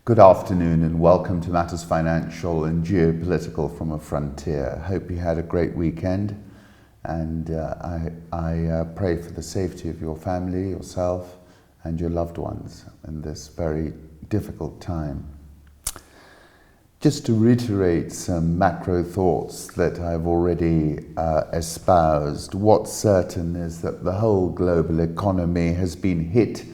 Good afternoon and welcome to Matters Financial and Geopolitical from a Frontier. Hope you had a great weekend, and I pray for the safety of your family, yourself and your loved ones in this very difficult time. Just to reiterate some macro thoughts that I've already espoused, what's certain is that the whole global economy has been hit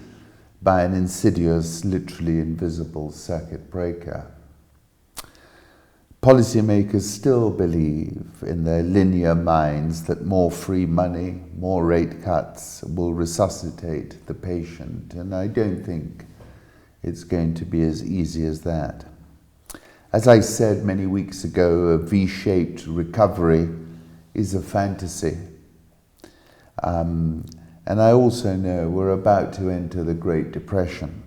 by an insidious, literally invisible circuit breaker. Policymakers still believe in their linear minds that more free money, more rate cuts will resuscitate the patient, and I don't think it's going to be as easy as that. As I said many weeks ago, a V-shaped recovery is a fantasy. And I also know we're about to enter the Great Depression.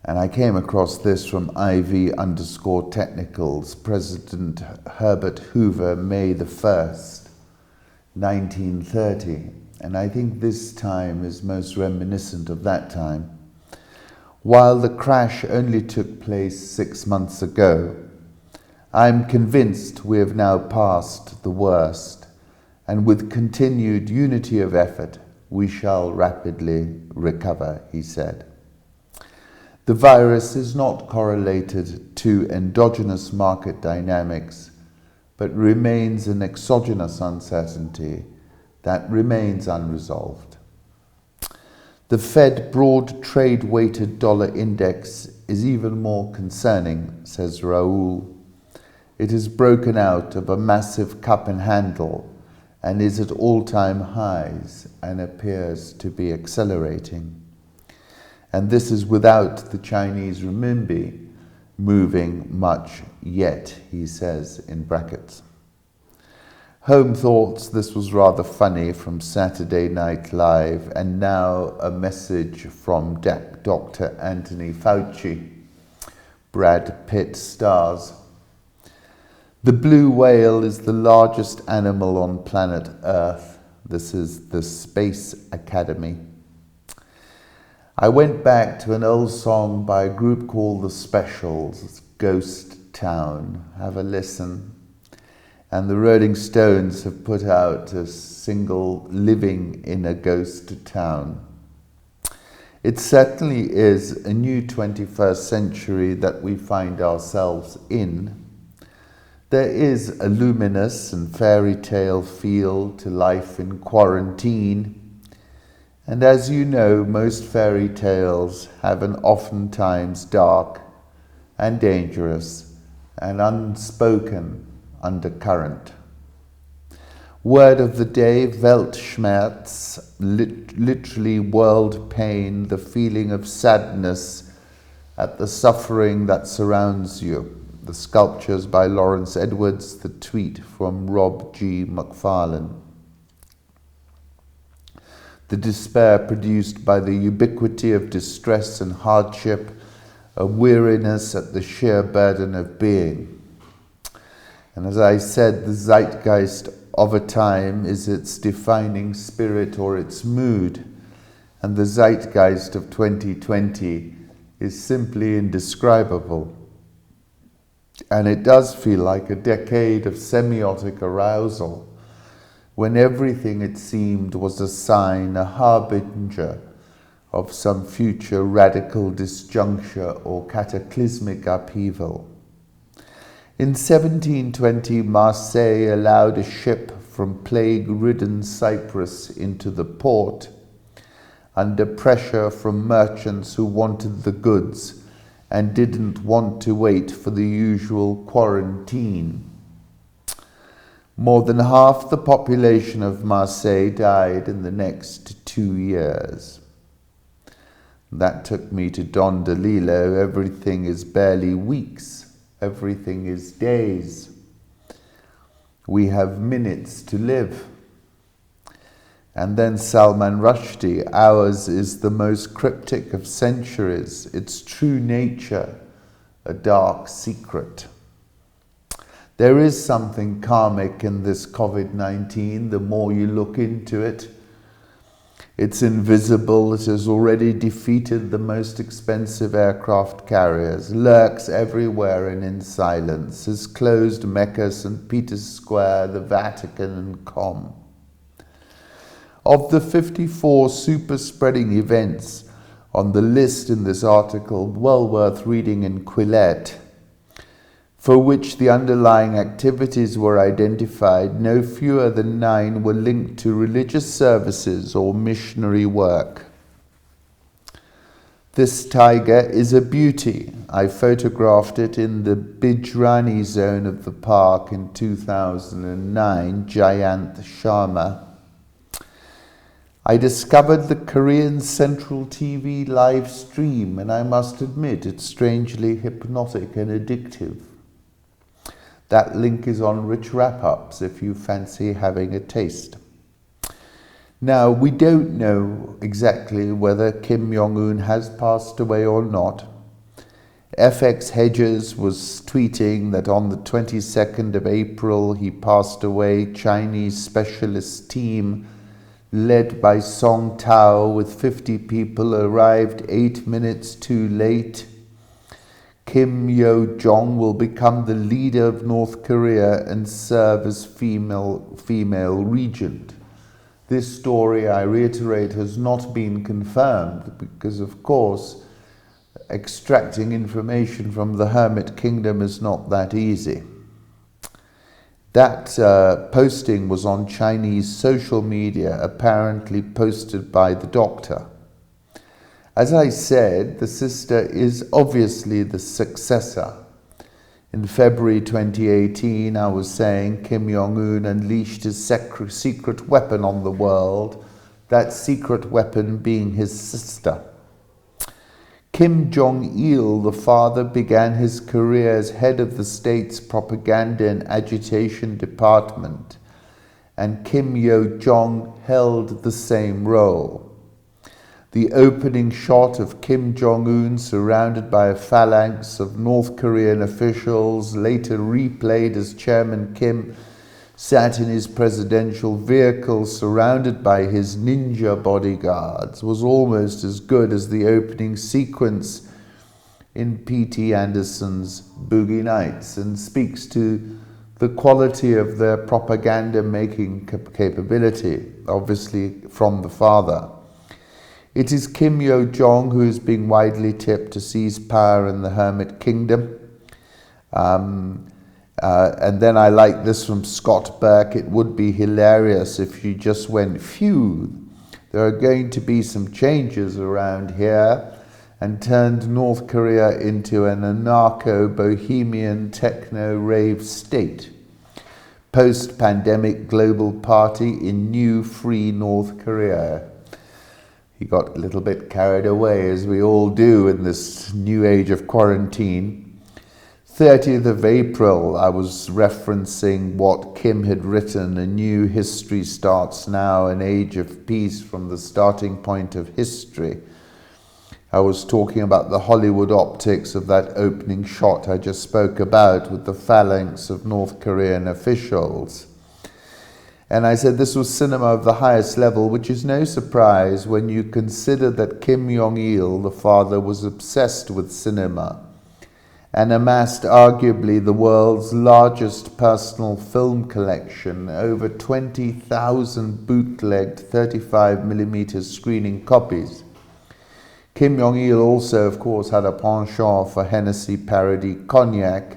And I came across this from IV_Technicals, President Herbert Hoover, May the 1st, 1930. And I think this time is most reminiscent of that time. While the crash only took place 6 months ago, I'm convinced we have now passed the worst, and with continued unity of effort, we shall rapidly recover, he said. The virus is not correlated to endogenous market dynamics, but remains an exogenous uncertainty that remains unresolved. The Fed broad trade-weighted dollar index is even more concerning, says Raoul. It is broken out of a massive cup and handle and is at all-time highs and appears to be accelerating. And this is without the Chinese renminbi moving much yet, he says in brackets. Home thoughts this was rather funny from Saturday Night Live, and now a message from Dr. Anthony Fauci. Brad Pitt stars. The blue whale is the largest animal on planet Earth. This is the Space Academy. I went back to an old song by a group called The Specials, Ghost Town. Have a listen. And the Rolling Stones have put out a single, Living in a Ghost Town. It certainly is a new 21st century that we find ourselves in. There is a luminous and fairy tale feel to life in quarantine. And as you know, most fairy tales have an oftentimes dark and dangerous and unspoken undercurrent. Word of the day, Weltschmerz, literally world pain, the feeling of sadness at the suffering that surrounds you. The sculptures by Lawrence Edwards, the tweet from Rob G. McFarlane. The despair produced by the ubiquity of distress and hardship, a weariness at the sheer burden of being. And as I said, the zeitgeist of a time is its defining spirit or its mood, and the zeitgeist of 2020 is simply indescribable. And it does feel like a decade of semiotic arousal, when everything, it seemed, was a sign, a harbinger of some future radical disjuncture or cataclysmic upheaval. In 1720, Marseille allowed a ship from plague-ridden Cyprus into the port, under pressure from merchants who wanted the goods and didn't want to wait for the usual quarantine. More than half the population of Marseille died in the next 2 years. That took me to Don DeLillo. Everything is barely weeks. Everything is days. We have minutes to live. And then Salman Rushdie, ours is the most cryptic of centuries, its true nature, a dark secret. There is something karmic in this COVID-19, the more you look into it. It's invisible, it has already defeated the most expensive aircraft carriers, lurks everywhere and in silence, has closed Mecca, St. Peter's Square, the Vatican and Com. Of the 54 super-spreading events on the list in this article, well worth reading in Quillette, for which the underlying activities were identified, no fewer than 9 were linked to religious services or missionary work. This tiger is a beauty. I photographed it in the Bijrani zone of the park in 2009, Jayant Sharma. I discovered the Korean Central TV live stream, and I must admit it's strangely hypnotic and addictive. That link is on Rich Wrap-Ups if you fancy having a taste. Now, we don't know exactly whether Kim Jong-un has passed away or not. FX Hedges was tweeting that on the 22nd of April he passed away. Chinese specialist team led by Song Tao with 50 people arrived 8 minutes too late. Kim Yo-jong will become the leader of North Korea and serve as female regent. This story, I reiterate, has not been confirmed because, of course, extracting information from the Hermit Kingdom is not that easy. That posting was on Chinese social media, apparently posted by the doctor. As I said, the sister is obviously the successor. In February 2018, I was saying Kim Jong-un unleashed his secret weapon on the world, that secret weapon being his sister. Kim Jong-il, the father, began his career as head of the state's propaganda and agitation department, and Kim Yo-jong held the same role. The opening shot of Kim Jong-un surrounded by a phalanx of North Korean officials, later replayed as Chairman Kim sat in his presidential vehicle surrounded by his ninja bodyguards, was almost as good as the opening sequence in P.T. Anderson's Boogie Nights, and speaks to the quality of their propaganda-making capability, obviously from the father. It is Kim Yo-jong who is being widely tipped to seize power in the Hermit Kingdom. And then I like this from Scott Burke. It would be hilarious if you just went, phew, there are going to be some changes around here, and turned North Korea into an anarcho-bohemian techno-rave state. Post-pandemic global party in new free North Korea. He got a little bit carried away, as we all do in this new age of quarantine. 30th of April, I was referencing what Kim had written, a new history starts now, an age of peace from the starting point of history. I was talking about the Hollywood optics of that opening shot I just spoke about with the phalanx of North Korean officials. And I said this was cinema of the highest level, which is no surprise when you consider that Kim Jong-il, the father, was obsessed with cinema and amassed arguably the world's largest personal film collection, over 20,000 bootlegged 35mm screening copies. Kim Jong-il also, of course, had a penchant for Hennessy parody cognac,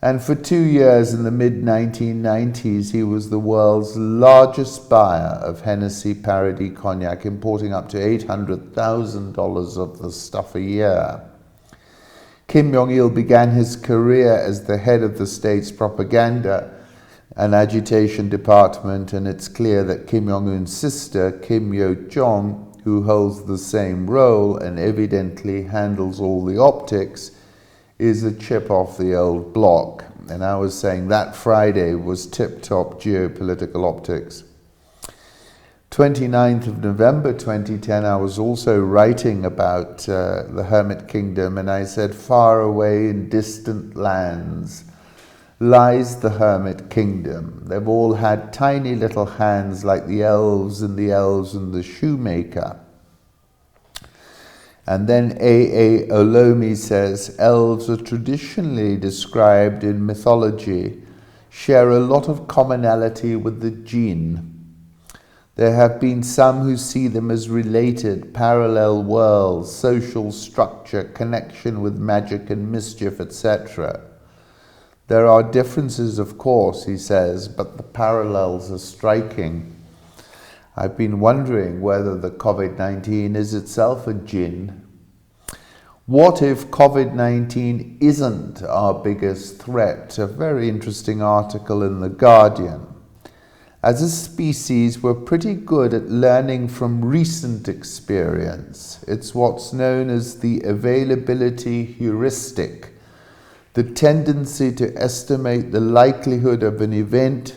and for 2 years in the mid-1990s, he was the world's largest buyer of Hennessy parody cognac, importing up to $800,000 of the stuff a year. Kim Jong-il began his career as the head of the state's propaganda and agitation department, and it's clear that Kim Jong-un's sister, Kim Yo-jong, who holds the same role and evidently handles all the optics, is a chip off the old block. And I was saying that Friday was tip-top geopolitical optics. 29th of November 2010, I was also writing about the Hermit Kingdom, and I said, far away in distant lands, lies the hermit kingdom. They've all had tiny little hands like the elves and the shoemaker. And then A.A. Olomi says, elves are traditionally described in mythology, share a lot of commonality with the jinn. There have been some who see them as related, parallel worlds, social structure, connection with magic and mischief, etc. There are differences, of course, he says, but the parallels are striking. I've been wondering whether the COVID-19 is itself a jinn. What if COVID-19 isn't our biggest threat? A very interesting article in The Guardian. As a species, we're pretty good at learning from recent experience. It's what's known as the availability heuristic, the tendency to estimate the likelihood of an event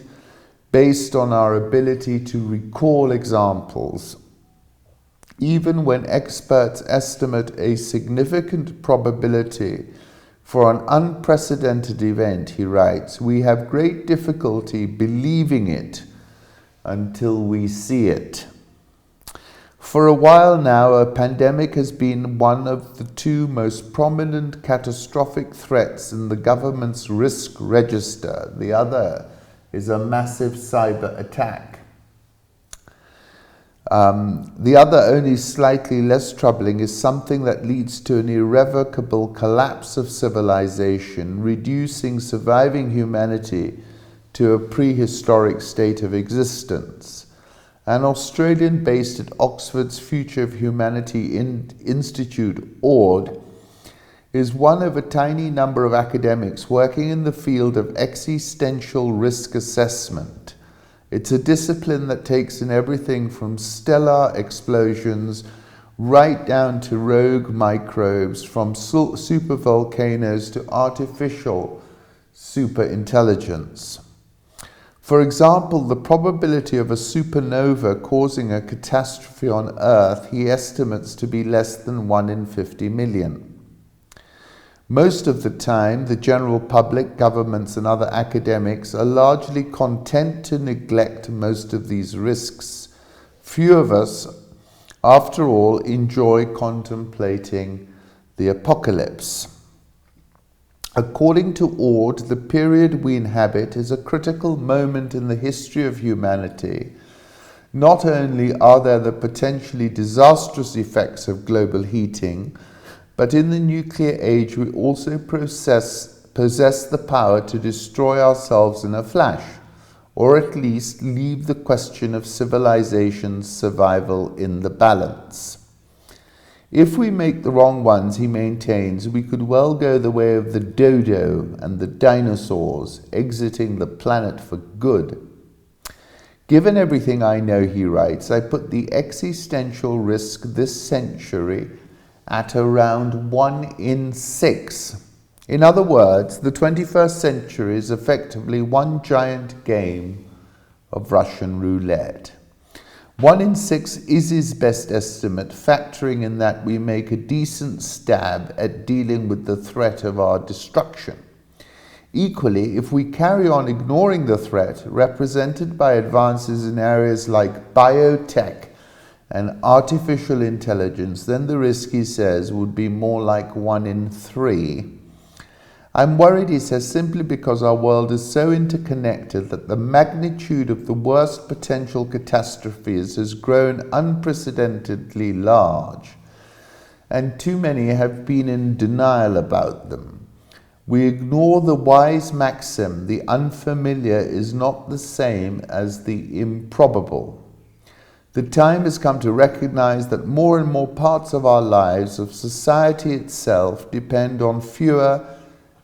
based on our ability to recall examples. Even when experts estimate a significant probability for an unprecedented event, he writes, we have great difficulty believing it until we see it. For a while now, a pandemic has been one of the two most prominent catastrophic threats in the government's risk register. The other is a massive cyber attack. The other, only slightly less troubling, is something that leads to an irrevocable collapse of civilization, reducing surviving humanity to a prehistoric state of existence. An Australian based at Oxford's Future of Humanity Institute, ORD, is one of a tiny number of academics working in the field of existential risk assessment. It's a discipline that takes in everything from stellar explosions right down to rogue microbes, from supervolcanoes to artificial superintelligence. For example, the probability of a supernova causing a catastrophe on Earth he estimates to be less than 1 in 50 million. Most of the time, the general public, governments and other academics are largely content to neglect most of these risks. Few of us, after all, enjoy contemplating the apocalypse. According to Ord, the period we inhabit is a critical moment in the history of humanity. Not only are there the potentially disastrous effects of global heating, but in the nuclear age we also possess the power to destroy ourselves in a flash, or at least leave the question of civilization's survival in the balance. If we make the wrong ones, he maintains, we could well go the way of the dodo and the dinosaurs, exiting the planet for good. Given everything I know, he writes, I put the existential risk this century at around 1 in 6. In other words, the 21st century is effectively one giant game of Russian roulette. 1 in 6 is his best estimate, factoring in that we make a decent stab at dealing with the threat of our destruction. Equally, if we carry on ignoring the threat represented by advances in areas like biotech and artificial intelligence, then the risk, he says, would be more like 1 in 3. I'm worried, he says, simply because our world is so interconnected that the magnitude of the worst potential catastrophes has grown unprecedentedly large, and too many have been in denial about them. We ignore the wise maxim, the unfamiliar is not the same as the improbable. The time has come to recognize that more and more parts of our lives, of society itself, depend on fewer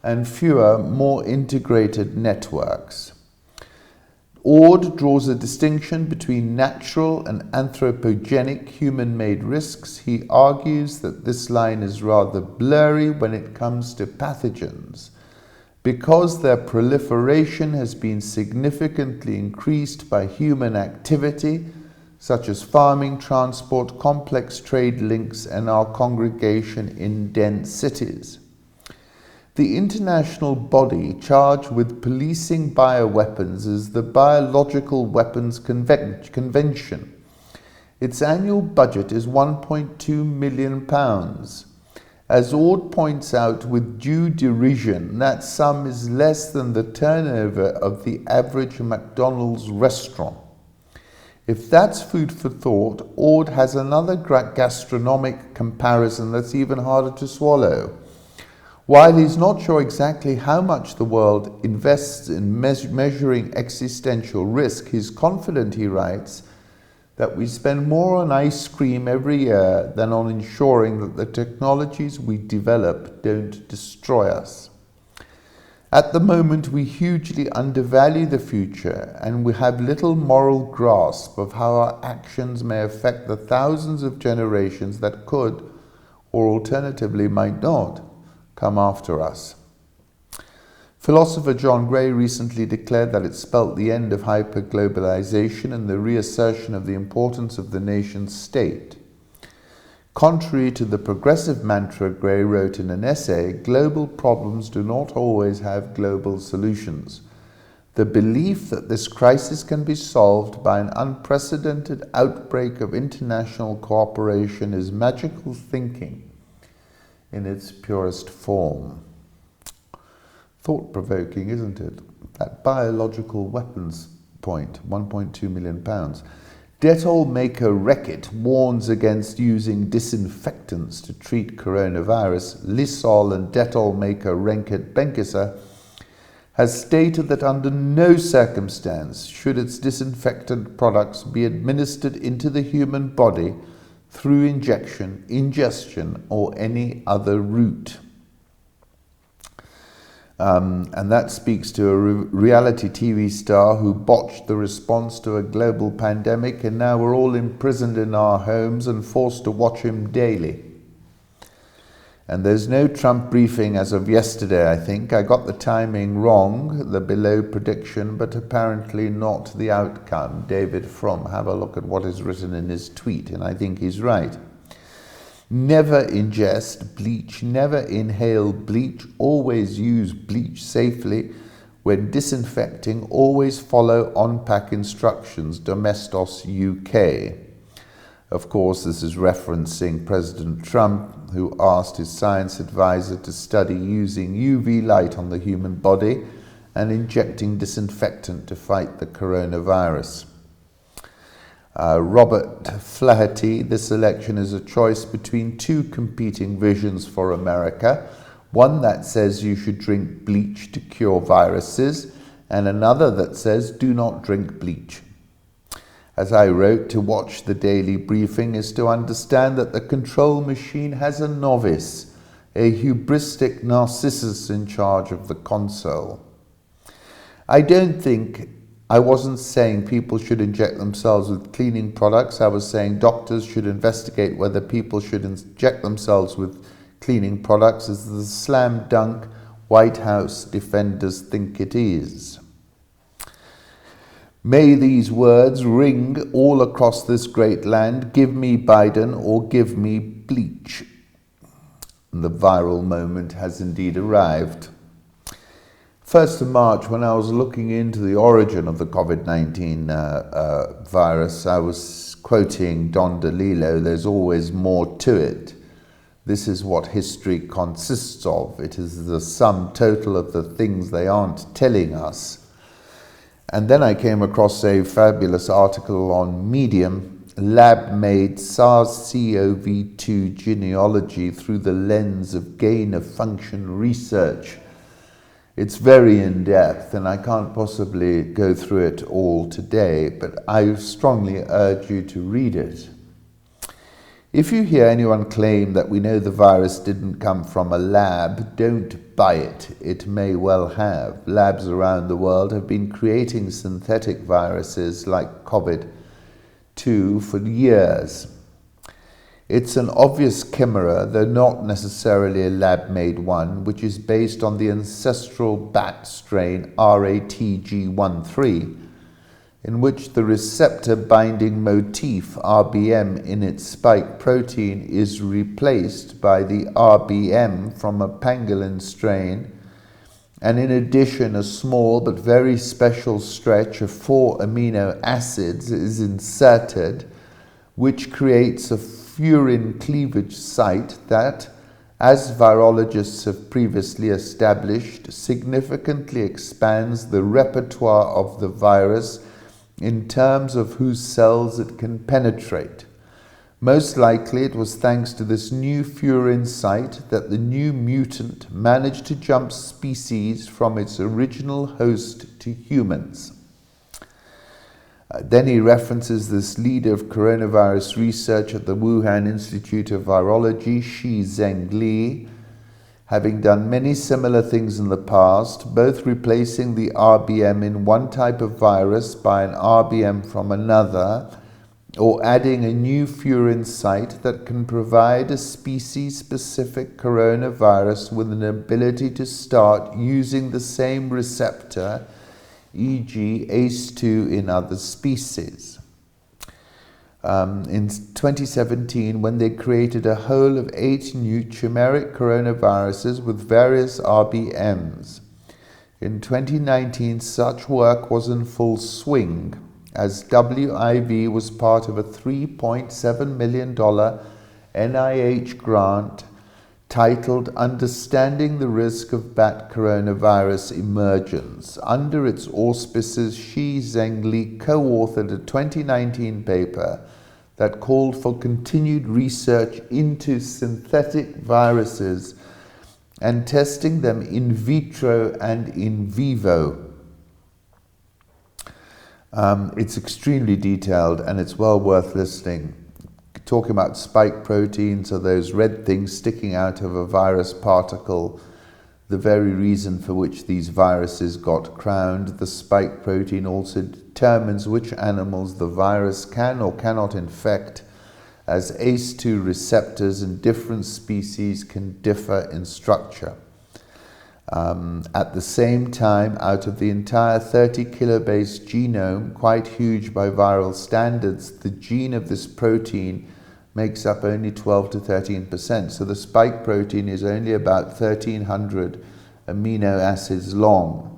and fewer more integrated networks. Ord draws a distinction between natural and anthropogenic human-made risks. He argues that this line is rather blurry when it comes to pathogens, because their proliferation has been significantly increased by human activity, such as farming, transport, complex trade links, and our congregation in dense cities. The international body charged with policing bioweapons is the Biological Weapons Convention. Its annual budget is £1.2 million. As Ord points out with due derision, that sum is less than the turnover of the average McDonald's restaurant. If that's food for thought, Ord has another gastronomic comparison that's even harder to swallow. While he's not sure exactly how much the world invests in measuring existential risk, he's confident, he writes, that we spend more on ice cream every year than on ensuring that the technologies we develop don't destroy us. At the moment, we hugely undervalue the future, and we have little moral grasp of how our actions may affect the thousands of generations that could, or alternatively might not, come after us. Philosopher John Gray recently declared that it spelt the end of hyperglobalization and the reassertion of the importance of the nation state. Contrary to the progressive mantra Gray wrote in an essay, global problems do not always have global solutions. The belief that this crisis can be solved by an unprecedented outbreak of international cooperation is magical thinking in its purest form. Thought-provoking, isn't it? That biological weapons point, £1.2 million. Dettol maker Reckitt warns against using disinfectants to treat coronavirus. Lysol and Dettol maker Reckitt Benckiser has stated that under no circumstance should its disinfectant products be administered into the human body through injection, ingestion, or any other route. And that speaks to a reality TV star who botched the response to a global pandemic, and now we're all imprisoned in our homes and forced to watch him daily. And there's no Trump briefing as of yesterday, I think. I got the timing wrong, the below prediction, but apparently not the outcome. David Fromm, have a look at what is written in his tweet, and I think he's right. Never ingest bleach, never inhale bleach, always use bleach safely. When disinfecting, always follow on-pack instructions, Domestos UK. Of course, this is referencing President Trump, who asked his science advisor to study using UV light on the human body and injecting disinfectant to fight the coronavirus. Robert Flaherty, this election is a choice between two competing visions for America. One that says you should drink bleach to cure viruses, and another that says do not drink bleach. As I wrote, to watch the daily briefing is to understand that the control machine has a novice, a hubristic Narcissus in charge of the console. I wasn't saying people should inject themselves with cleaning products. I was saying doctors should investigate whether people should inject themselves with cleaning products as the slam dunk White House defenders think it is. May these words ring all across this great land. Give me Biden or give me bleach. And the viral moment has indeed arrived. 1st of March, when I was looking into the origin of the COVID-19 virus, I was quoting Don DeLillo, there's always more to it. This is what history consists of. It is the sum total of the things they aren't telling us. And then I came across a fabulous article on Medium, lab-made SARS-CoV-2 genealogy through the lens of gain-of-function research. It's very in-depth, and I can't possibly go through it all today, but I strongly urge you to read it. If you hear anyone claim that we know the virus didn't come from a lab, don't buy it. It may well have. Labs around the world have been creating synthetic viruses like COVID-2 for years. It's an obvious chimera, though not necessarily a lab-made one, which is based on the ancestral bat strain RATG13, in which the receptor binding motif RBM in its spike protein is replaced by the RBM from a pangolin strain And in addition, a small but very special stretch of 4 amino acids is inserted, which creates a furin cleavage site that, as virologists have previously established, significantly expands the repertoire of the virus in terms of whose cells it can penetrate. Most likely it was thanks to this new furin site that the new mutant managed to jump species from its original host to humans. Then he references this leader of coronavirus research at the Wuhan Institute of Virology, Shi Zhengli, having done many similar things in the past, both replacing the RBM in one type of virus by an RBM from another, or adding a new furin site that can provide a species-specific coronavirus with an ability to start using the same receptor, e.g. ACE2 in other species. In 2017, when they created a whole of 8 new chimeric coronaviruses with various RBMs. In 2019, such work was in full swing, as WIV was part of a $3.7 million NIH grant titled Understanding the Risk of Bat Coronavirus Emergence. Under its auspices, Shi Zhengli co-authored a 2019 paper that called for continued research into synthetic viruses and testing them in vitro and in vivo. It's extremely detailed and it's well worth listening. Talking about spike proteins, or those red things sticking out of a virus particle, the very reason for which these viruses got crowned. The spike protein also determines which animals the virus can or cannot infect, as ACE2 receptors in different species can differ in structure. At the same time, out of the entire 30 kilobase genome, quite huge by viral standards, the gene of this protein makes up only 12 to 13%. So the spike protein is only about 1,300 amino acids long.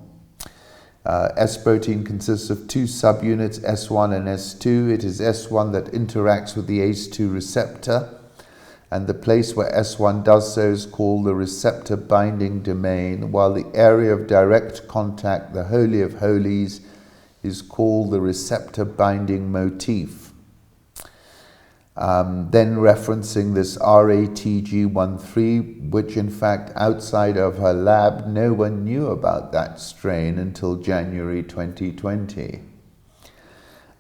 S protein consists of 2 subunits, S1 and S2. It is S1 that interacts with the ACE2 receptor, and the place where S1 does so is called the receptor binding domain, while the area of direct contact, the holy of holies, is called the receptor binding motif. Then referencing this RATG13, which in fact outside of her lab no one knew about that strain until January 2020.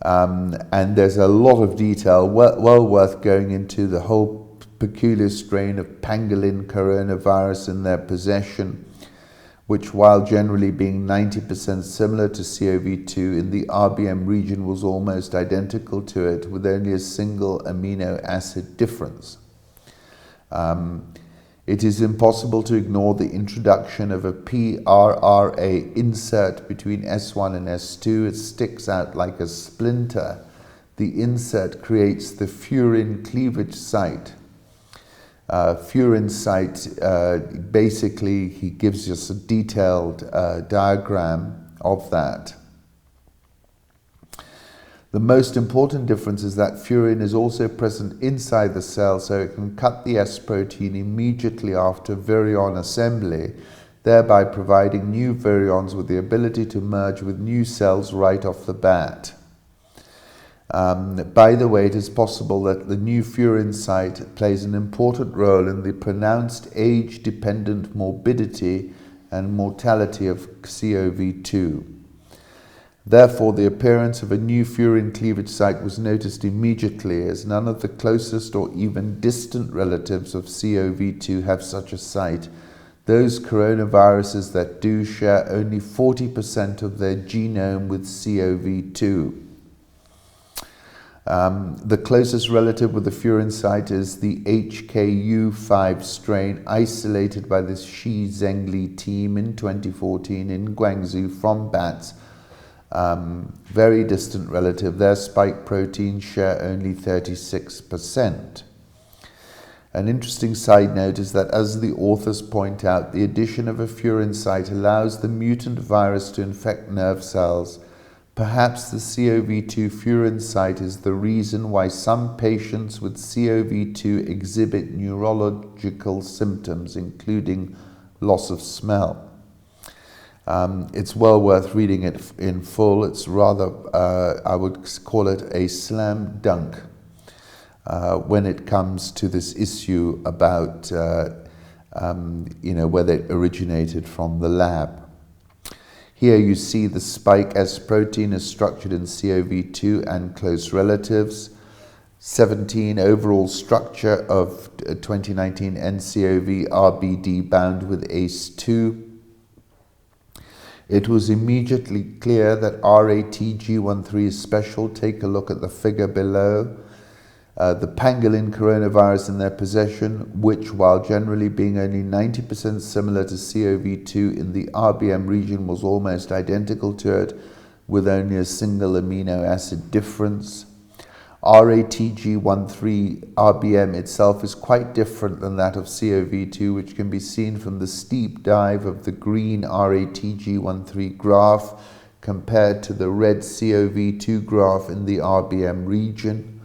And there's a lot of detail well worth going into the whole peculiar strain of pangolin coronavirus in their possession, which, while generally being 90% similar to CoV2 in the RBM region, was almost identical to it with only a single amino acid difference. It is impossible to ignore the introduction of a PRRA insert between S1 and S2. It sticks out like a splinter. The insert creates the furin cleavage site. Furin site, basically he gives us a detailed diagram of that. The most important difference is that furin is also present inside the cell, so it can cut the S protein immediately after virion assembly, thereby providing new virions with the ability to merge with new cells right off the bat. By the way, it is possible that the new furin site plays an important role in the pronounced age-dependent morbidity and mortality of CoV2. Therefore, the appearance of a new furin cleavage site was noticed immediately, as none of the closest or even distant relatives of CoV2 have such a site. Those coronaviruses that do share only 40% of their genome with CoV2. The closest relative with the furin site is the HKU5 strain, isolated by this Shi Zhengli team in 2014 in Guangzhou from bats. Very distant relative. Their spike proteins share only 36%. An interesting side note is that, as the authors point out, the addition of a furin site allows the mutant virus to infect nerve cells. Perhaps the CoV2 furin site is the reason why some patients with CoV2 exhibit neurological symptoms, including loss of smell. It's well worth reading it in full. It's rather, I would call it a slam dunk when it comes to this issue about, whether it originated from the lab. Here you see the spike S protein is structured in CoV2 and close relatives. 17 overall structure of 2019 NCOV RBD bound with ACE2. It was immediately clear that RATG13 is special. Take a look at the figure below. The pangolin coronavirus in their possession, which, while generally being only 90% similar to CoV2 in the RBM region, was almost identical to it, with only a single amino acid difference. RATG13 RBM itself is quite different than that of CoV2, which can be seen from the steep dive of the green RATG13 graph compared to the red CoV2 graph in the RBM region.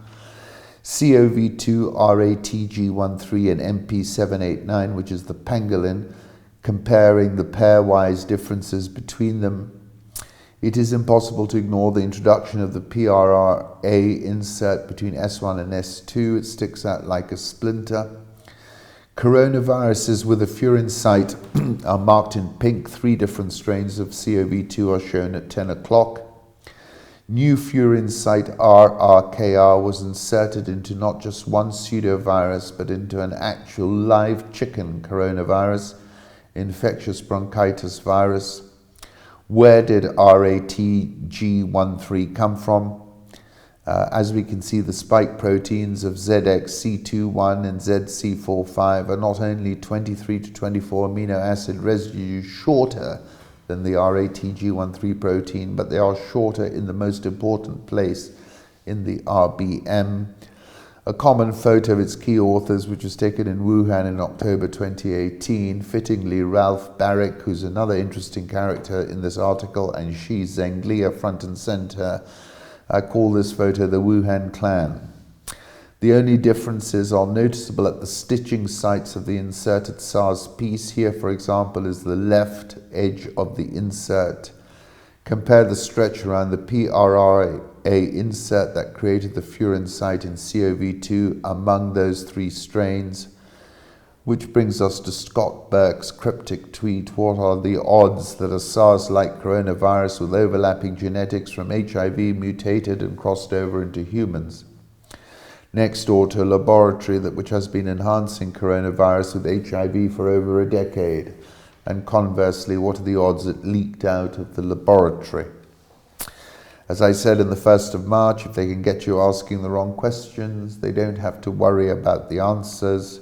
CoV2, RATG13 and MP789, which is the pangolin, comparing the pairwise differences between them. It is impossible to ignore the introduction of the PRRA insert between S1 and S2. It sticks out like a splinter. Coronaviruses with a furin site are marked in pink. 3 different strains of CoV2 are shown at 10 o'clock. New furin site RRKR was inserted into not just one pseudovirus, but into an actual live chicken coronavirus, infectious bronchitis virus. Where did RATG13 come from? As we can see, the spike proteins of ZXC21 and ZC45 are not only 23 to 24 amino acid residues shorter than the RATG13 protein, but they are shorter in the most important place, in the RBM. A common photo of its key authors, which was taken in Wuhan in October 2018, fittingly Ralph Barrick, who's another interesting character in this article, and Shi Zhengli are front and center. I call this photo the Wuhan clan. The only differences are noticeable at the stitching sites of the inserted SARS piece. Here, for example, is the left edge of the insert. Compare the stretch around the PRRA insert that created the furin site in CoV2 among those 3 strains, which brings us to Scott Burke's cryptic tweet: what are the odds that a SARS-like coronavirus with overlapping genetics from HIV mutated and crossed over into humans? Next door to a laboratory which has been enhancing coronavirus with HIV for over a decade. And conversely, what are the odds it leaked out of the laboratory? As I said in the 1st of March, if they can get you asking the wrong questions, they don't have to worry about the answers.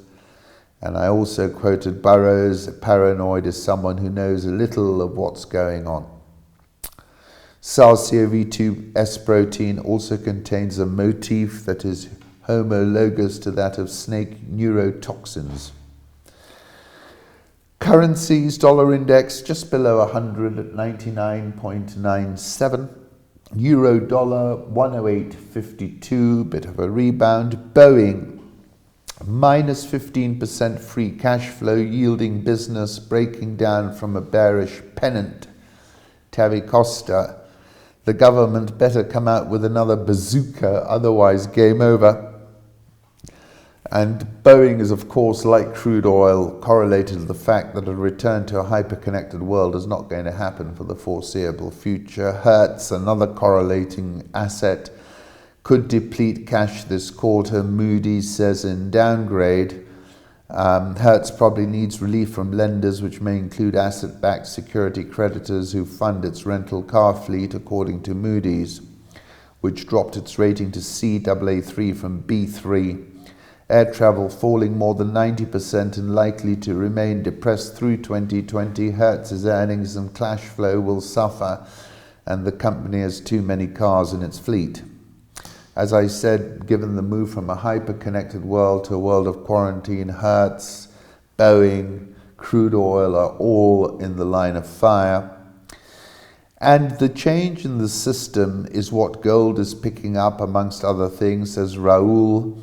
And I also quoted Burroughs: paranoid is someone who knows a little of what's going on. SARS-CoV-2 S protein also contains a motif that is homologous to that of snake neurotoxins. Currencies, dollar index just below 100 at 99.97. Euro dollar 108.52, bit of a rebound. Boeing minus 15% free cash flow, yielding business breaking down from a bearish pennant. Tavi Costa: the government better come out with another bazooka, otherwise game over. And Boeing is, of course, like crude oil, correlated to the fact that a return to a hyper-connected world is not going to happen for the foreseeable future. Hertz, another correlating asset, could deplete cash this quarter, Moody's says in downgrade. Hertz probably needs relief from lenders, which may include asset-backed security creditors who fund its rental car fleet, according to Moody's, which dropped its rating to Caa3 from B3. Air travel falling more than 90% and likely to remain depressed through 2020. Hertz's earnings and cash flow will suffer, and the company has too many cars in its fleet. As I said, given the move from a hyper-connected world to a world of quarantine, Hertz, Boeing, crude oil are all in the line of fire. And the change in the system is what gold is picking up, amongst other things, says Raoul.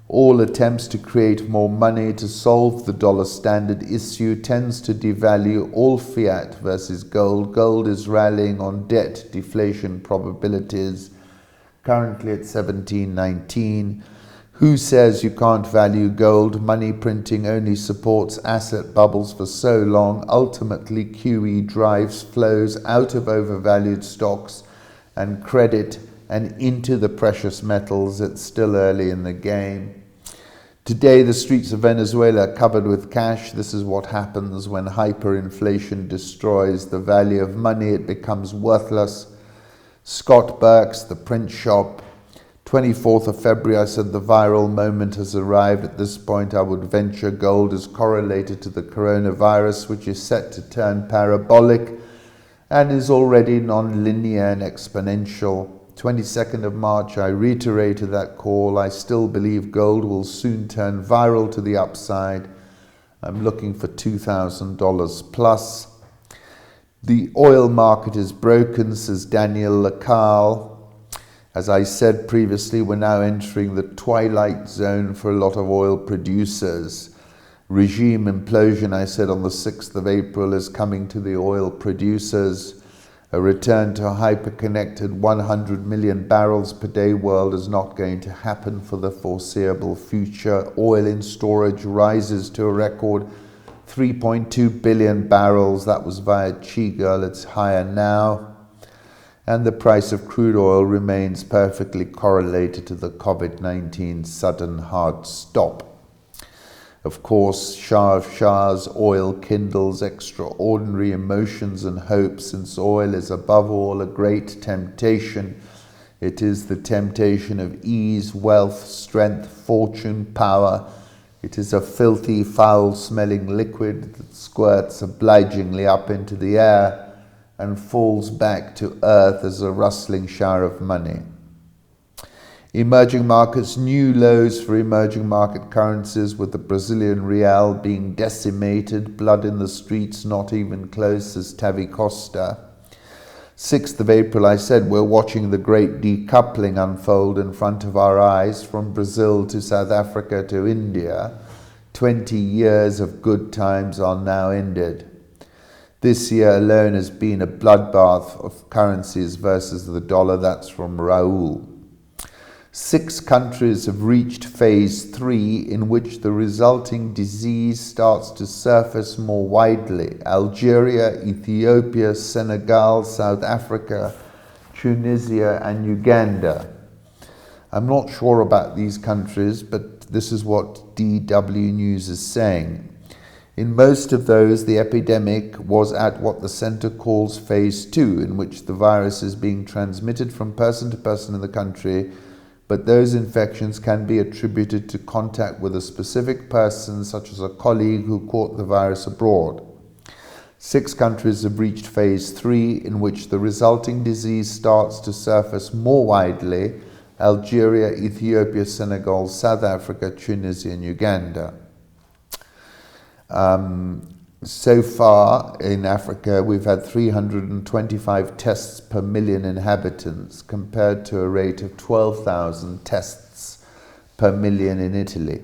All attempts to create more money to solve the dollar standard issue tends to devalue all fiat versus gold. Gold is rallying on debt deflation probabilities, currently at 17.19. Who says you can't value gold? Money printing only supports asset bubbles for so long. Ultimately, QE drives flows out of overvalued stocks and credit and into the precious metals. It's still early in the game. Today, the streets of Venezuela are covered with cash. This is what happens when hyperinflation destroys the value of money. It becomes worthless. Scott Burke's The Print Shop, 24th of February, I said the viral moment has arrived. At this point, I would venture gold is correlated to the coronavirus, which is set to turn parabolic and is already non-linear and exponential. 22nd of March, I reiterated that call. I still believe gold will soon turn viral to the upside. I'm looking for $2,000 plus. The oil market is broken, says Daniel Lacalle. As I said previously, we're now entering the twilight zone for a lot of oil producers. Regime implosion, I said on the 6th of April, is coming to the oil producers. A return to a hyper-connected 100 million barrels per day world is not going to happen for the foreseeable future. Oil in storage rises to a record 3.2 billion barrels. That was via Chigel. It's higher now. And the price of crude oil remains perfectly correlated to the COVID-19 sudden hard stop. Of course, Shah of Shahs, oil kindles extraordinary emotions and hopes, since oil is above all a great temptation. It is the temptation of ease, wealth, strength, fortune, power. It is a filthy, foul-smelling liquid that squirts obligingly up into the air and falls back to earth as a rustling shower of money. Emerging markets, new lows for emerging market currencies, with the Brazilian real being decimated, blood in the streets, not even close, as Tavi Costa. 6th of April, I said we're watching the great decoupling unfold in front of our eyes, from Brazil to South Africa to India. 20 years of good times are now ended. This year alone has been a bloodbath of currencies versus the dollar. That's from Raoul. 6 countries have reached phase 3, in which the resulting disease starts to surface more widely. Algeria, Ethiopia, Senegal, South Africa, Tunisia, and Uganda. I'm not sure about these countries, but this is what DW News is saying. In most of those, the epidemic was at what the center calls phase 2, in which the virus is being transmitted from person to person in the country, but those infections can be attributed to contact with a specific person, such as a colleague who caught the virus abroad. 6 countries have reached phase 3, in which the resulting disease starts to surface more widely: Algeria, Ethiopia, Senegal, South Africa, Tunisia, and Uganda. So far in Africa, we've had 325 tests per million inhabitants, compared to a rate of 12,000 tests per million in Italy.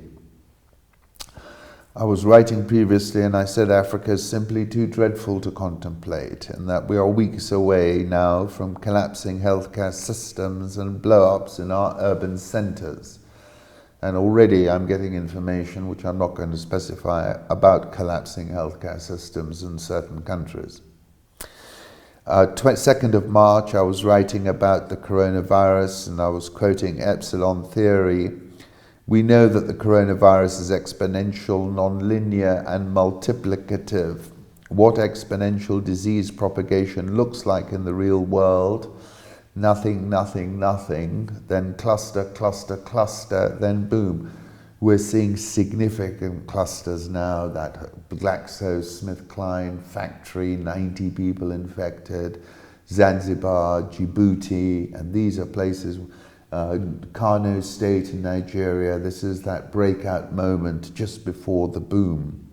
I was writing previously and I said Africa is simply too dreadful to contemplate, and that we are weeks away now from collapsing healthcare systems and blow-ups in our urban centres. And already I'm getting information, which I'm not going to specify, about collapsing healthcare systems in certain countries. 2nd of March, I was writing about the coronavirus, and I was quoting epsilon theory. We know that the coronavirus is exponential, non-linear, and multiplicative. What exponential disease propagation looks like in the real world: nothing, nothing, nothing, then cluster, cluster, cluster, then boom. We're seeing significant clusters now. That GlaxoSmithKline factory, 90 people infected, Zanzibar, Djibouti, and these are places. Kano State in Nigeria. This is that breakout moment just before the boom.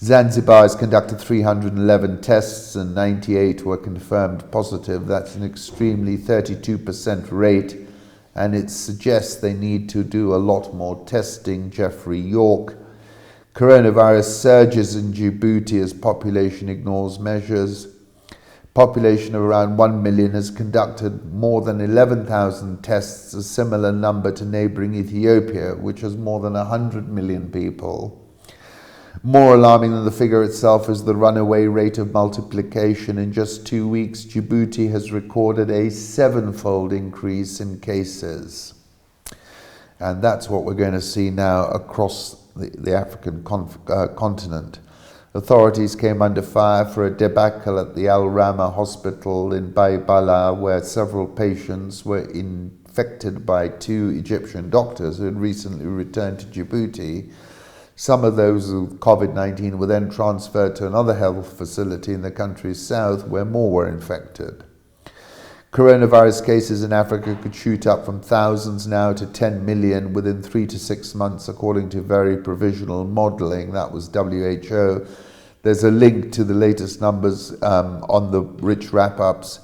Zanzibar has conducted 311 tests and 98 were confirmed positive. That's an extremely 32% rate, and it suggests they need to do a lot more testing. Jeffrey York. Coronavirus surges in Djibouti as population ignores measures. Population of around 1 million has conducted more than 11,000 tests, a similar number to neighboring Ethiopia, which has more than 100 million people. More alarming than the figure itself is the runaway rate of multiplication. In just 2 weeks, Djibouti has recorded a 7-fold increase in cases. And that's what we're going to see now across the African continent. Authorities came under fire for a debacle at the Al Rama hospital in Baibala, where several patients were infected by 2 Egyptian doctors who had recently returned to Djibouti. Some of those with COVID-19 were then transferred to another health facility in the country's south, where more were infected. Coronavirus cases in Africa could shoot up from thousands now to 10 million within 3 to 6 months, according to very provisional modelling. That was WHO. There's a link to the latest numbers on the rich wrap-ups.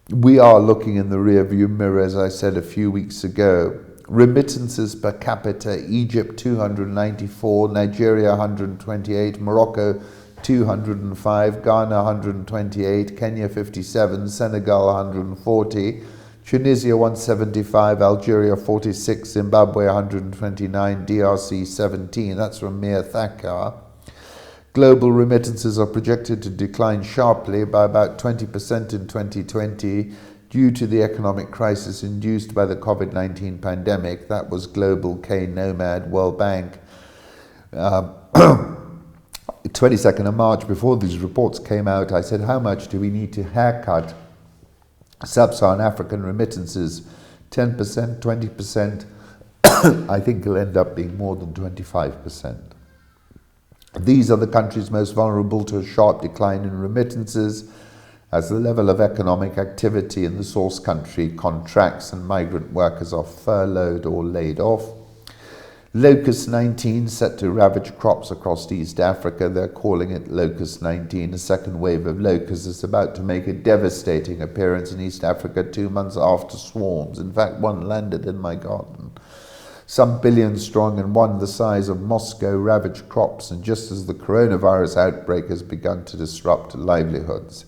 We are looking in the rearview mirror, as I said a few weeks ago. Remittances per capita: Egypt 294, Nigeria 128, Morocco 205, Ghana 128, Kenya 57, Senegal 140, Tunisia 175, Algeria 46, Zimbabwe 129, DRC 17. That's from Mir Thakkar. Global remittances are projected to decline sharply by about 20% in 2020 due to the economic crisis induced by the COVID-19 pandemic. That was Global K Nomad, World Bank. 22nd of March, before these reports came out, I said, how much do we need to haircut sub-Saharan African remittances? 10%, 20%? I think it'll end up being more than 25%. These are the countries most vulnerable to a sharp decline in remittances as the level of economic activity in the source country contracts and migrant workers are furloughed or laid off. Locust 19 set to ravage crops across East Africa. They're calling it Locust 19. A second wave of locusts is about to make a devastating appearance in East Africa 2 months after swarms. In fact, one landed in my garden. Some billions strong and one the size of Moscow ravaged crops, and just as the coronavirus outbreak has begun to disrupt livelihoods.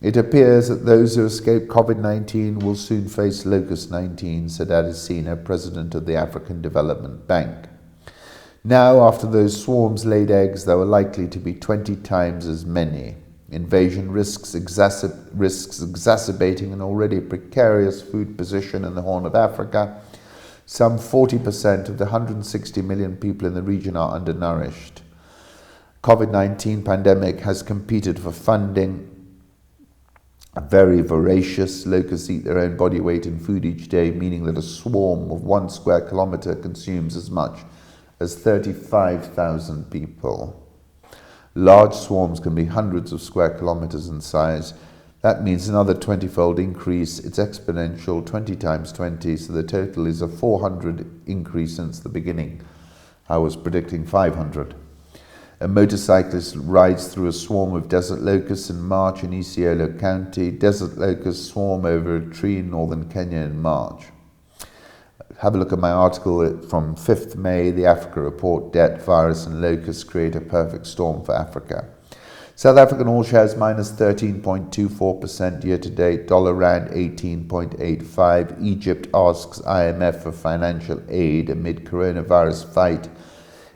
It appears that those who escape COVID-19 will soon face Locust 19, said Adesina, president of the African Development Bank. Now, after those swarms laid eggs, there were likely to be 20 times as many. Invasion risks exacerbating an already precarious food position in the Horn of Africa. Some 40% of the 160 million people in the region are undernourished. COVID-19 pandemic has competed for funding. Very voracious. Locusts eat their own body weight in food each day, meaning that a swarm of 1 square kilometre consumes as much as 35,000 people. Large swarms can be hundreds of square kilometres in size. That means another 20-fold increase. It's exponential, 20 times 20, so the total is a 400 increase since the beginning. I was predicting 500. A motorcyclist rides through a swarm of desert locusts in March in Isiolo County. Desert locusts swarm over a tree in northern Kenya in March. Have a look at my article from 5th May, the Africa Report, Debt, Virus and Locusts Create a Perfect Storm for Africa. South African All Shares minus 13.24% year-to-date, dollar rand 18.85. Egypt asks IMF for financial aid amid coronavirus fight.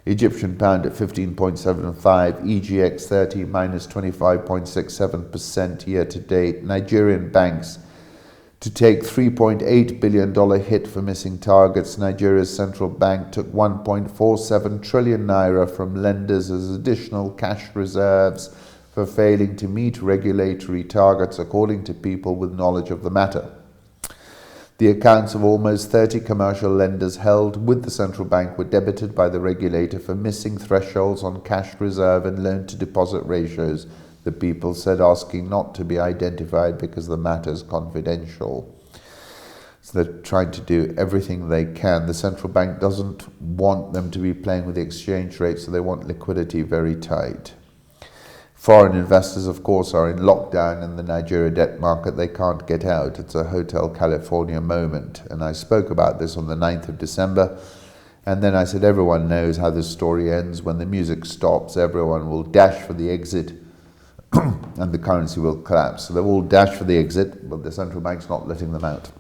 Egyptian pound at 15.75, EGX 30 minus 25.67% year-to-date. Nigerian banks to take $3.8 billion hit for missing targets. Nigeria's central bank took 1.47 trillion naira from lenders as additional cash reserves for failing to meet regulatory targets, according to people with knowledge of the matter. The accounts of almost 30 commercial lenders held with the central bank were debited by the regulator for missing thresholds on cash reserve and loan-to-deposit ratios, the people said, asking not to be identified because the matter is confidential. So they're trying to do everything they can. The central bank doesn't want them to be playing with the exchange rate, so they want liquidity very tight. Foreign investors, of course, are in lockdown in the Nigeria debt market. They can't get out. It's a Hotel California moment. And I spoke about this on the 9th of December. And then I said, everyone knows how this story ends. When the music stops, everyone will dash for the exit and the currency will collapse. So they've all dashed for the exit, but the central bank's not letting them out.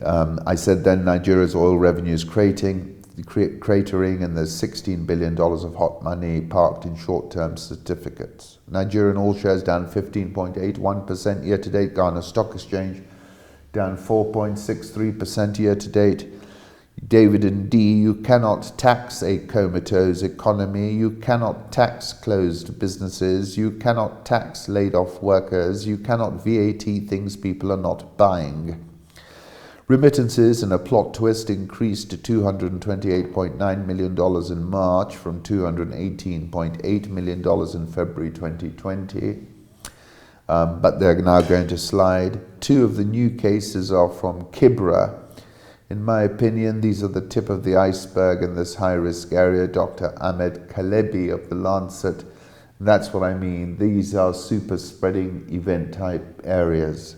I said then Nigeria's oil revenue is cratering, and there's $16 billion of hot money parked in short-term certificates. Nigerian All Shares down 15.81% year-to-date. Ghana Stock Exchange down 4.63% year-to-date. David and D, you cannot tax a comatose economy. You cannot tax closed businesses. You cannot tax laid-off workers. You cannot VAT things people are not buying. Remittances, in a plot twist, increased to $228.9 million in March from $218.8 million in February 2020. But they're now going to slide. 2 of the new cases are from Kibra. In my opinion, these are the tip of the iceberg in this high-risk area. Dr. Ahmed Kalebi of The Lancet. That's what I mean. These are super-spreading event-type areas.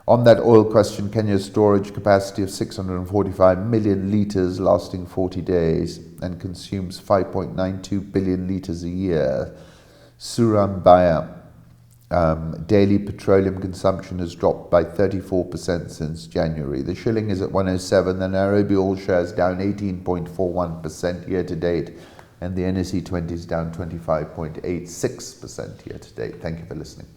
On that oil question, Kenya's storage capacity of 645 million litres lasting 40 days and consumes 5.92 billion litres a year. Surabaya, daily petroleum consumption has dropped by 34% since January. The shilling is at 107, the Nairobi All Share is down 18.41% year to date, and the NSE20 is down 25.86% year to date. Thank you for listening.